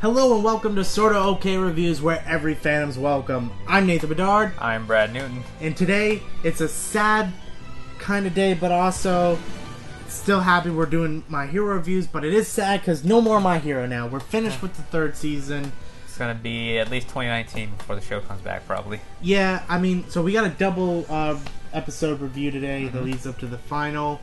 Hello and welcome to SortaOkay Reviews, where every fandom's welcome. I'm Nathan Bedard. I'm Brad Newton. And today, it's a sad kind of day, but also still happy we're doing My Hero reviews, but it is sad because no more My Hero now. We're finished with the third season. It's going to be at least 2019 before the show comes back, probably. Yeah, I mean, so we got a double episode review today that leads up to the final.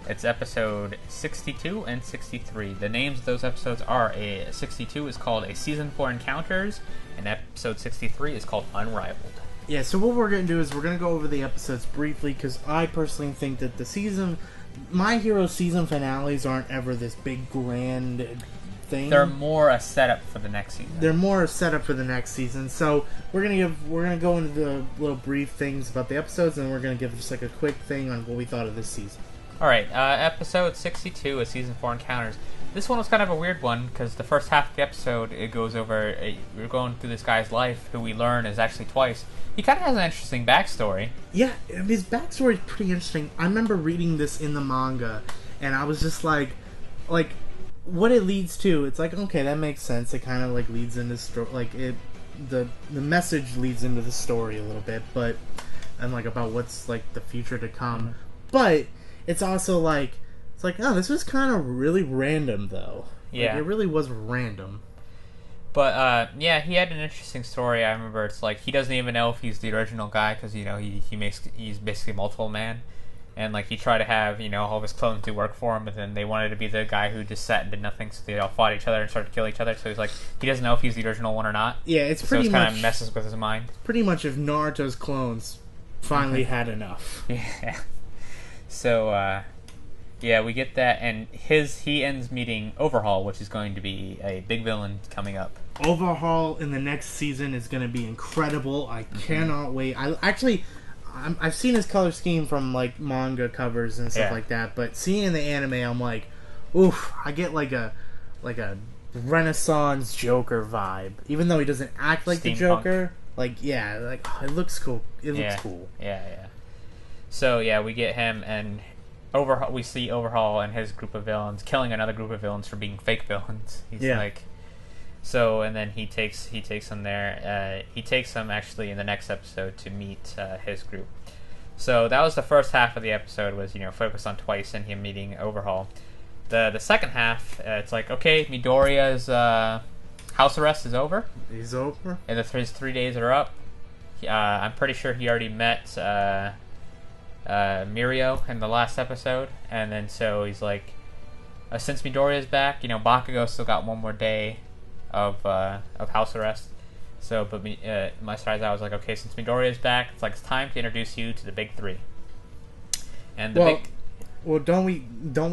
It's episode 62 and 63. The names of those episodes are 62 is called A Season 4 Encounters, and episode 63 is called Unrivaled. Yeah, so what we're going to do is we're going to go over the episodes briefly, because I personally think that My Hero season finales aren't ever this big grand thing. They're more a setup for the next season. They're more a setup for the next season. So we're gonna go into the little brief things about the episodes, and we're gonna give just like a quick thing on what we thought of this season. Alright, episode 62 is Season 4 Encounters. This one was kind of a weird one, because the first half of the episode, it goes over, we're going through this guy's life, who we learn is actually twice. He kind of has an interesting backstory. Yeah, his backstory is pretty interesting. I remember reading this in the manga, and I was just like, what it leads to, it's like, okay, that makes sense. It kind of, like, leads into, the message leads into the story a little bit, but, and, like, about what's, like, the future to come. Mm-hmm. But it's also like, oh, this was kind of really random, though. Yeah. Like, it really was random. But, yeah, he had an interesting story. I remember it's like, he doesn't even know if he's the original guy, because, you know, he's basically multiple man. And, like, he tried to have, you know, all of his clones do work for him, but then they wanted to be the guy who just sat and did nothing, so they all fought each other and started to kill each other. So he's like, he doesn't know if he's the original one or not. Yeah, it's pretty much... So it kind of messes with his mind. Pretty much if Naruto's clones finally had enough. Yeah. So, yeah, we get that, and he ends meeting Overhaul, which is going to be a big villain coming up. Overhaul in the next season is going to be incredible. I cannot wait. I've seen his color scheme from, like, manga covers and stuff like that, but seeing in the anime, I'm like, oof, I get like a Renaissance Joker vibe. Even though he doesn't act like the Joker, like, yeah, like, it looks cool. It looks cool. Yeah. So, yeah, we get him, and we see Overhaul and his group of villains killing another group of villains for being fake villains. He's like... So, and then he takes them there. He takes them, actually, in the next episode to meet his group. So that was the first half of the episode, was, you know, focused on Twice and him meeting Overhaul. The second half, it's like, okay, Midoriya's house arrest is over. He's over? And his 3 days are up. I'm pretty sure he already met Mirio in the last episode. And then so he's like, since Midoriya's back, you know, Bakugo still got one more day of house arrest. So, but my side, I was like, okay, since Midoriya's back, it's time to introduce you to the big three. And don't we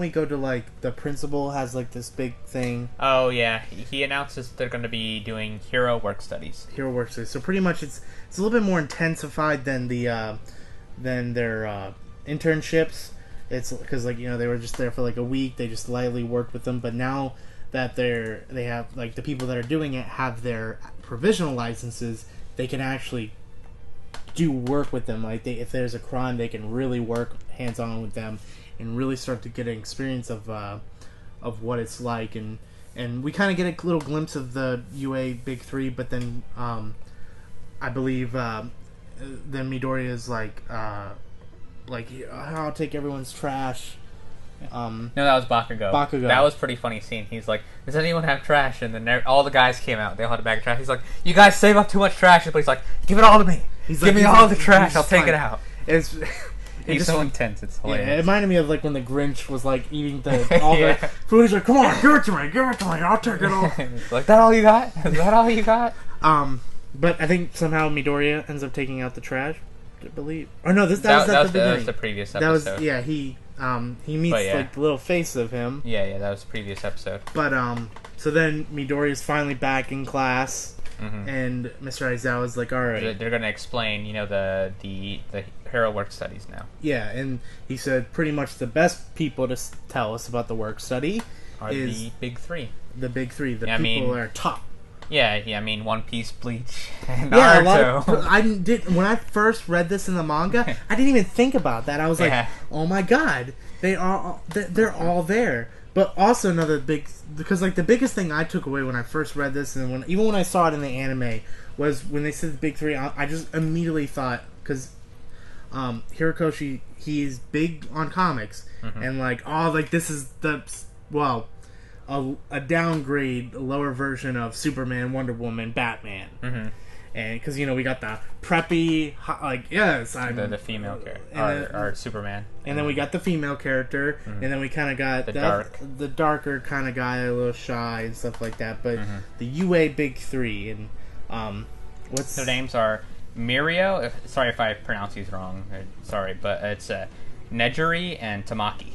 go to, like, the principal has, like, this big thing? Oh yeah, he announces they're going to be doing hero work studies. Hero work studies. So pretty much it's a little bit more intensified than their internships. It's because, like, you know, they were just there for like a week. They just lightly worked with them, but now that they have, like, the people that are doing it have their provisional licenses, they can actually do work with them. Like, if there's a crime, they can really work hands-on with them and really start to get an experience of what it's like. And we kind of get a little glimpse of the UA Big Three, but then I believe then Midoriya is like I'll take everyone's trash. No, that was Bakugo. That was a pretty funny scene. He's like, does anyone have trash? And then all the guys came out. They all had a bag of trash. He's like, you guys save up too much trash. But he's like, give it all to me. Give me all the trash. I'll take it out. He's so intense. It's hilarious. Yeah, it reminded me of, like, when the Grinch was, like, eating all the food. He's like, come on, give it to me. I'll take it all. Like, that all you got? Is that all you got? But I think somehow Midoriya ends up taking out the trash, I believe. Or no, that was the previous episode. He meets, like, the little face of him. Yeah, that was the previous episode. But, so then Midoriya's finally back in class, and Mr. Aizawa's like, alright. They're going to explain, you know, the hero work studies now. Yeah, and he said pretty much the best people to tell us about the work study are the big three. The big three. The people that are top. Yeah, I mean, One Piece, Bleach, and Naruto. When I first read this in the manga, I didn't even think about that. I was like, oh my god, they're all there. But also another big, because like the biggest thing I took away when I first read this, and even when I saw it in the anime, was when they said the big three. I just immediately thought, because Hirokoshi, he's big on comics, and like, oh, like this is a downgrade, a lower version of Superman, Wonder Woman, Batman. And because we got the preppy, like, yes, I'm the female character, or Superman, and then we got the female character, and then we kind of got the darker kind of guy, a little shy and stuff like that. But the UA big three, and what's their names are Mirio. Sorry if I pronounce these wrong. Sorry, but it's Nejiri and Tamaki.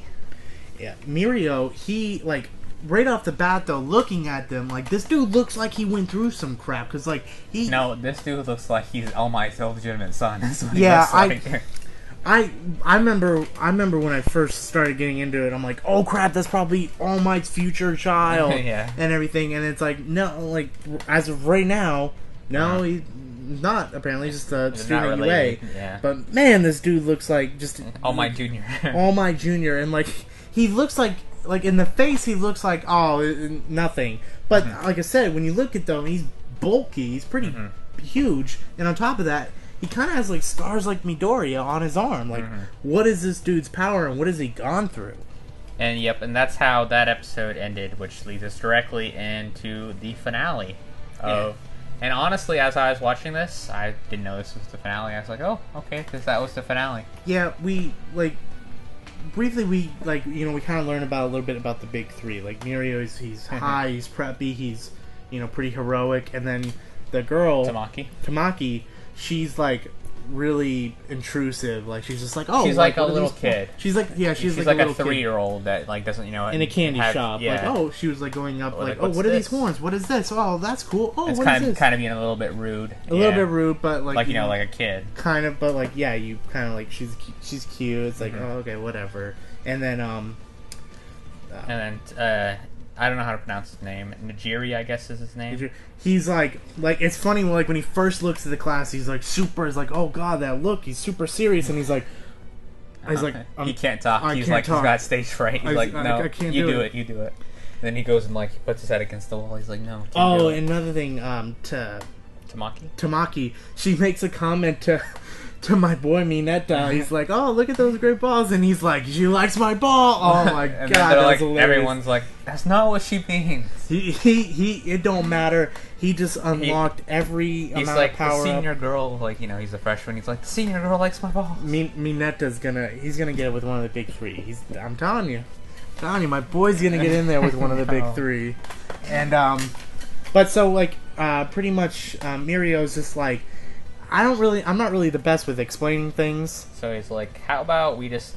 Yeah, Mirio. He like. Right off the bat, though, looking at them, like, this dude looks like he went through some crap, because, like, he... No, this dude looks like he's All Might's illegitimate son. That's what yeah, he looks like. I remember when I first started getting into it, I'm like, oh, crap, that's probably All Might's future child, yeah. And everything, and it's like, no, like, as of right now, no, he's not, apparently, just a student at UA, yeah. But, man, this dude looks like just... All Might Jr. All Might Jr., and, like, he looks like in the face, he looks like, nothing. But, like I said, when you look at them, he's bulky. He's pretty huge. And on top of that, he kind of has, like, scars like Midoriya on his arm. Like, what is this dude's power, and what has he gone through? And, and that's how that episode ended, which leads us directly into the finale of... And honestly, as I was watching this, I didn't know this was the finale. I was like, oh, okay, because that was the finale. Yeah, we, like... Briefly, we kind of learn about a little bit about the big three. Like Mirio, he's high, he's preppy, he's pretty heroic, and then the girl Tamaki, she's like really intrusive. Like she's just like, oh, she's like a little kid. She's like she's like a 3-year-old that like doesn't in a candy shop. Yeah. Like she was like going up like oh, what are these horns? What is this? Oh, that's cool. Oh, it's what is this? Kind of being a little bit rude. A little bit rude, but like like a kid. Kind of, but like you kind of like she's cute. It's like oh okay, whatever. And then I don't know how to pronounce his name. Nejiri, I guess, is his name. He's like it's funny. Like when he first looks at the class, he's like super. Is like, oh god, that look. He's super serious, and he's like, he can't talk. He's like, he's got stage fright. He's like, no, I can't you do it. You do it. And then he goes and like puts his head against the wall. He's like, no. Oh, another thing. Tamaki. She makes a comment to my boy Mineta. He's like, oh, look at those great balls, and he's like, she likes my ball. Oh my god, that's hilarious. Everyone's like, that's not what she means. He it don't matter. He just unlocked every amount of power. He's like the senior girl, like he's a freshman. He's like, the senior girl likes my balls. Mineta's gonna get it with one of the big three. I'm telling you, my boy's gonna get in there with one of the big three. And but so like pretty much Mirio's just like, I'm not really the best with explaining things. So he's like, how about we just,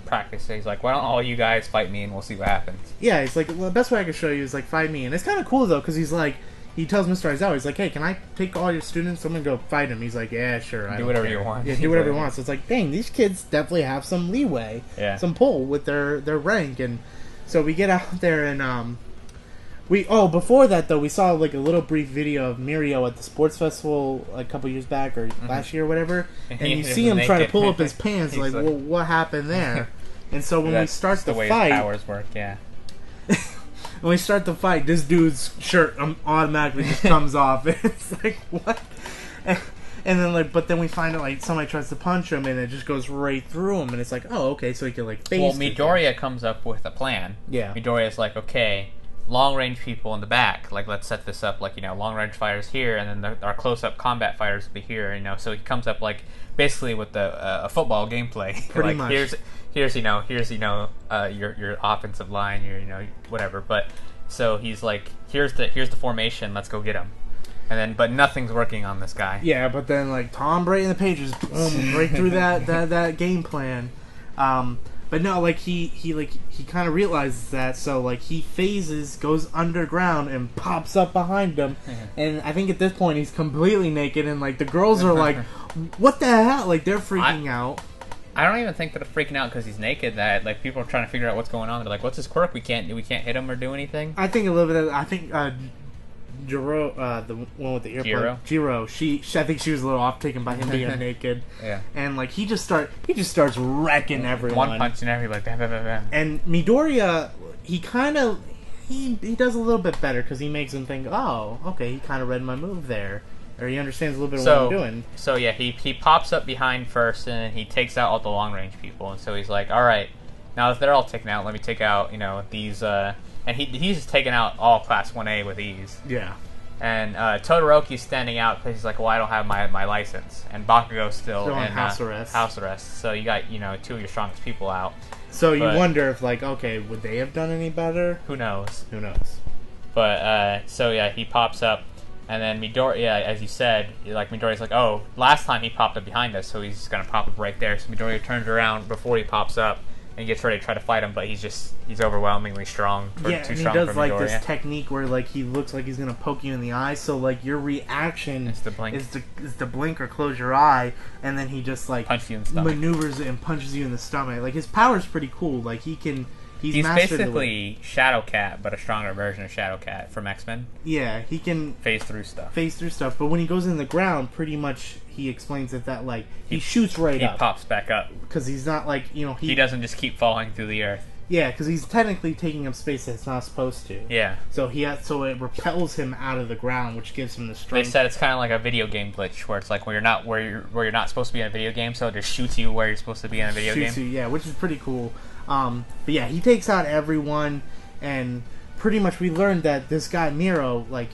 practice? He's like, why don't all you guys fight me and we'll see what happens? Yeah, he's like, well, the best way I can show you is like, fight me. And it's kind of cool though, because he's like, he tells Mr. Aizawa, he's like, hey, can I take all your students? I'm going to go fight him. He's like, yeah, sure. Do whatever you want. Yeah, do whatever you want. So it's like, dang, these kids definitely have some leeway, some pull with their rank. And so we get out there and, before that though, we saw like a little brief video of Mirio at the sports festival a couple years back or last year or whatever, and you see him try to pull up his pants. Like, well, what happened there? And so when we start the way fight, his powers work, yeah. When we start the fight, this dude's shirt automatically just comes off. It's like, what? And then but then we find out like somebody tries to punch him and it just goes right through him, and it's like, oh, okay, so he can like face. Well, Midoriya comes up with a plan. Yeah. Midoriya's like, okay, long range people in the back, like let's set this up like long range fighters here, and then our close up combat fighters will be here. So he comes up like basically with a football gameplay. Pretty much. Here's your offensive line, your whatever. But so he's like, here's the formation. Let's go get him. And then, but nothing's working on this guy. Yeah, but then like Tom Brady in the pages, boom, right through that game plan. But no, like he kind of realizes that, so like he phases, goes underground, and pops up behind them. And I think at this point he's completely naked, and like the girls are like, "What the hell?" Like they're freaking out. I don't even think they're freaking out because he's naked. That like people are trying to figure out what's going on. They're like, "What's his quirk? We can't hit him or do anything." I think a little bit. I think the one with the earplug, Jiro? Jiro, she I think she was a little off taken by him being naked. Yeah. And like he just starts wrecking everyone. One punch and everybody, bam, bam, bam, bam. And Midoriya, he does a little bit better because he makes him think, oh, okay, he kind of read my move there, or he understands a little bit of what I'm doing. So yeah, he pops up behind first, and he takes out all the long range people, and so he's like, all right, now that they're all taken out, let me take out these. And he's taken out all Class 1A with ease. Yeah. And Todoroki's standing out because he's like, well, I don't have my license, and Bakugo's still in house arrest. House arrest. So you got two of your strongest people out. So you wonder if like, okay, would they have done any better? Who knows? Who knows? But so yeah, he pops up, and then Midoriya, as you said, like Midoriya's like, oh, last time he popped up behind us, so he's gonna pop up right there. So Midoriya turns around before he pops up and gets ready to try to fight him, but he's overwhelmingly strong. Yeah, and he does like this technique where like he looks like he's gonna poke you in the eye, so like your reaction is to blink or close your eye, and then he just like punch you in the stomach. Maneuvers it and punches you in the stomach. Like his power's pretty cool. Like he's basically Shadow Cat, but a stronger version of Shadow Cat from X-Men. Yeah, he can phase through stuff. But when he goes in the ground, pretty much he explains that like he shoots right up. He pops back up because he's not like he doesn't just keep falling through the earth. Yeah, because he's technically taking up space that's not supposed to. Yeah. So it repels him out of the ground, which gives him the strength. They said it's kind of like a video game glitch, where it's like where you're not supposed to be in a video game, so it just shoots you where you're supposed to be in a video game. Yeah, which is pretty cool. But yeah, he takes out everyone, and pretty much we learned that this guy Miro, like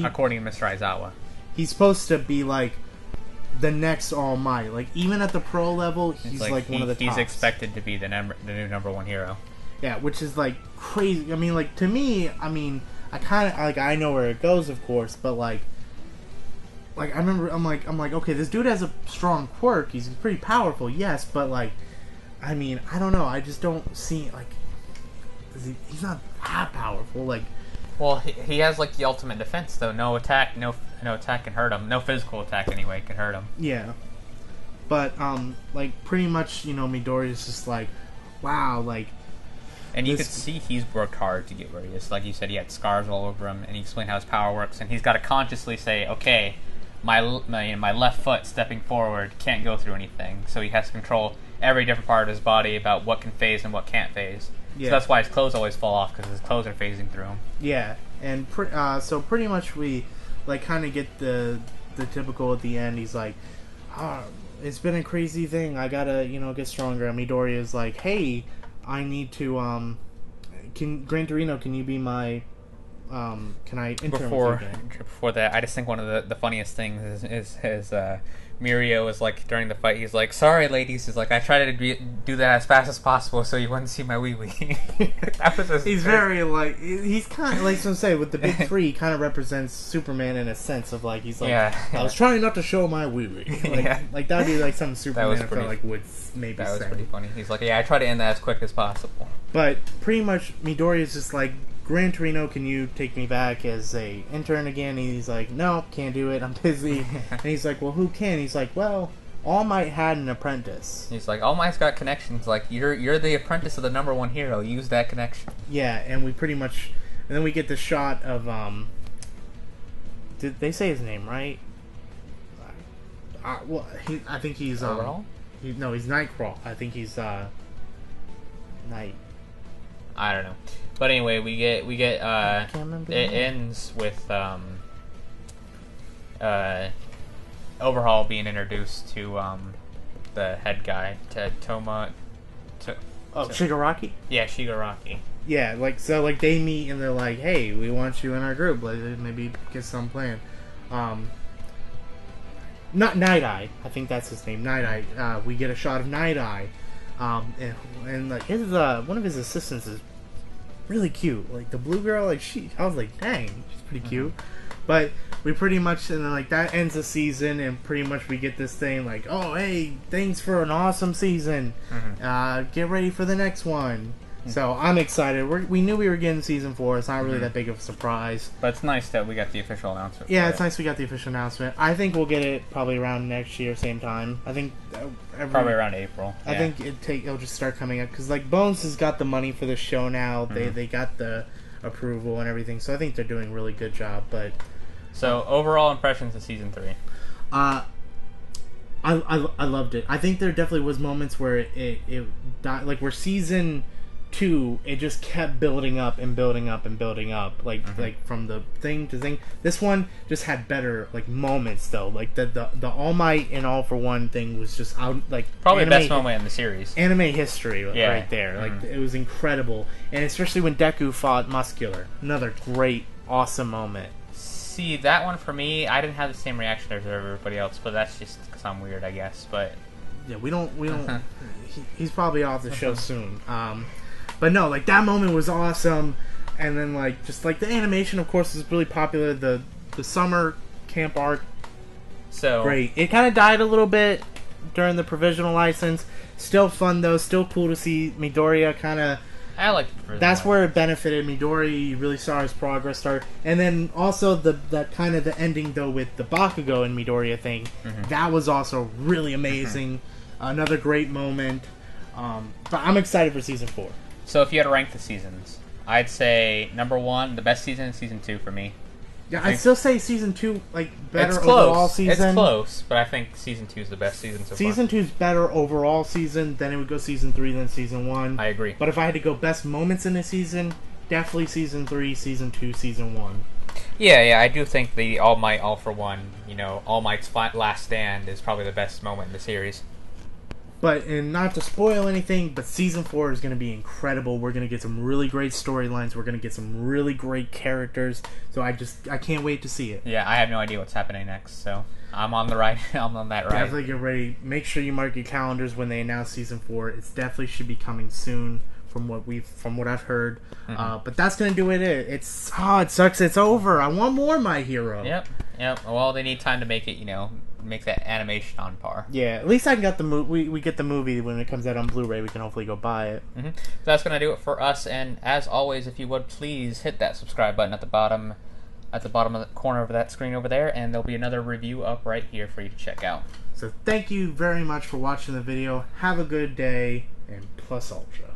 according to Mr. Aizawa, he's supposed to be like the next All Might. Like even at the pro level, he's like one of the tops. He's expected to be the new number one hero. Yeah, which is like crazy. I mean, like to me, I kind of like I know where it goes, of course, but like I remember I'm like okay, this dude has a strong quirk. He's pretty powerful, yes, but like I mean, I don't know. I just don't see like he's not that powerful. Like, well, he has like the ultimate defense though. No attack can hurt him. No physical attack anyway can hurt him. Yeah, but like pretty much Midoriya's just like, wow, like. And you could see he's worked hard to get where he is. Like you said, he had scars all over him, and he explained how his power works. And he's got to consciously say, okay, my left foot stepping forward can't go through anything. So he has to control every different part of his body about what can phase and what can't phase. Yeah. So that's why his clothes always fall off, because his clothes are phasing through him. Yeah, and so pretty much we like kind of get the typical at the end. He's like, it's been a crazy thing. I gotta get stronger. And Midoriya's like, hey, I need to Gran Torino, can you be my can I intern with you again? Before that, I just think one of the funniest things is Mirio was like during the fight, he's like, sorry ladies, he's like, I tried to do that as fast as possible so you wouldn't see my wee wee. He's very like, he's kind of like, so say with the big three, he kind of represents Superman in a sense of like, he's like, I was trying not to show my wee wee. Like that'd be like something Superman I felt like would maybe say. That was pretty funny. He's like, yeah, I try to end that as quick as possible. But pretty much Midoriya's just like, Gran Torino, can you take me back as a intern again? And he's like, no, can't do it, I'm busy. And he's like, well, who can? He's like, well, All Might had an apprentice. He's like, All Might's got connections. Like, you're the apprentice of the number one hero. Use that connection. Yeah, and we pretty much, and then we get the shot of did they say his name right? Well, I think he's Overall? He's Nightcrawler. I think he's Night. I don't know. But anyway, we get it ends with Overhaul being introduced to the head guy, Shigaraki? Yeah, Shigaraki. Yeah, like so like they meet and they're like, hey, we want you in our group, like maybe get some plan. Not Night Eye, I think that's his name, Night Eye. We get a shot of Night Eye. And like his one of his assistants is really cute. Like the blue girl, like I was like, dang, she's pretty cute. But we pretty much, and then like that ends the season, and pretty much we get this thing like, oh hey, thanks for an awesome season. Get ready for the next one. So I'm excited. We knew we were getting season 4. It's not really that big of a surprise. But it's nice that we got the official announcement. Yeah, it's nice we got the official announcement. I think we'll get it probably around next year, same time. I think probably around April. I think it'll just start coming up because like Bones has got the money for the show now. They got the approval and everything. So I think they're doing a really good job. But so overall impressions of season 3. I loved it. I think there definitely was moments where it died, like where season 2, it just kept building up and building up and building up, like from the thing to thing. This one just had better like moments though, like the All Might and All for One thing was just out, like probably the best moment in the series. Anime history, right there. Like it was incredible, and especially when Deku fought Muscular, another great, awesome moment. See, that one for me, I didn't have the same reaction as everybody else, but that's just because I'm weird, I guess. But yeah, we don't. He's probably off the show soon. But no, like that moment was awesome, and then like just like the animation, of course, is really popular. The summer camp arc, so great. It kind of died a little bit during the provisional license. Still fun though. Still cool to see Midoriya kind of. I like that's where it benefited Midori. You really saw his progress start, and then also that kind of the ending though with the Bakugo and Midoriya thing. That was also really amazing. Another great moment. But I'm excited for season 4. So if you had to rank the seasons, I'd say number 1, the best season is season 2 for me. Yeah, I'd still say season 2 like better it's close. overall season. It's close, but I think season 2 is the best season so far. Season 2 is better overall season. Then it would go season 3, then season 1. I agree. But if I had to go best moments in the season, definitely season 3, season 2, season 1. Yeah, I do think the All Might, All for One, All Might's last stand is probably the best moment in the series. But, and not to spoil anything, but season 4 is going to be incredible. We're going to get some really great storylines. We're going to get some really great characters. So I can't wait to see it. Yeah, I have no idea what's happening next, so I'm on that ride. Definitely get ready. Make sure you mark your calendars when they announce season 4. It definitely should be coming soon, from what I've heard. But that's going to do it. It sucks. It's over. I want more My Hero. Yep. Well, they need time to make it, make that animation on par. Yeah, at least I got the movie. We get the movie when it comes out on Blu-ray. We can hopefully go buy it. So that's gonna do it for us. And as always, if you would please hit that subscribe button at the bottom of the corner of that screen over there, and there'll be another review up right here for you to check out. So thank you very much for watching the video. Have a good day, and plus ultra.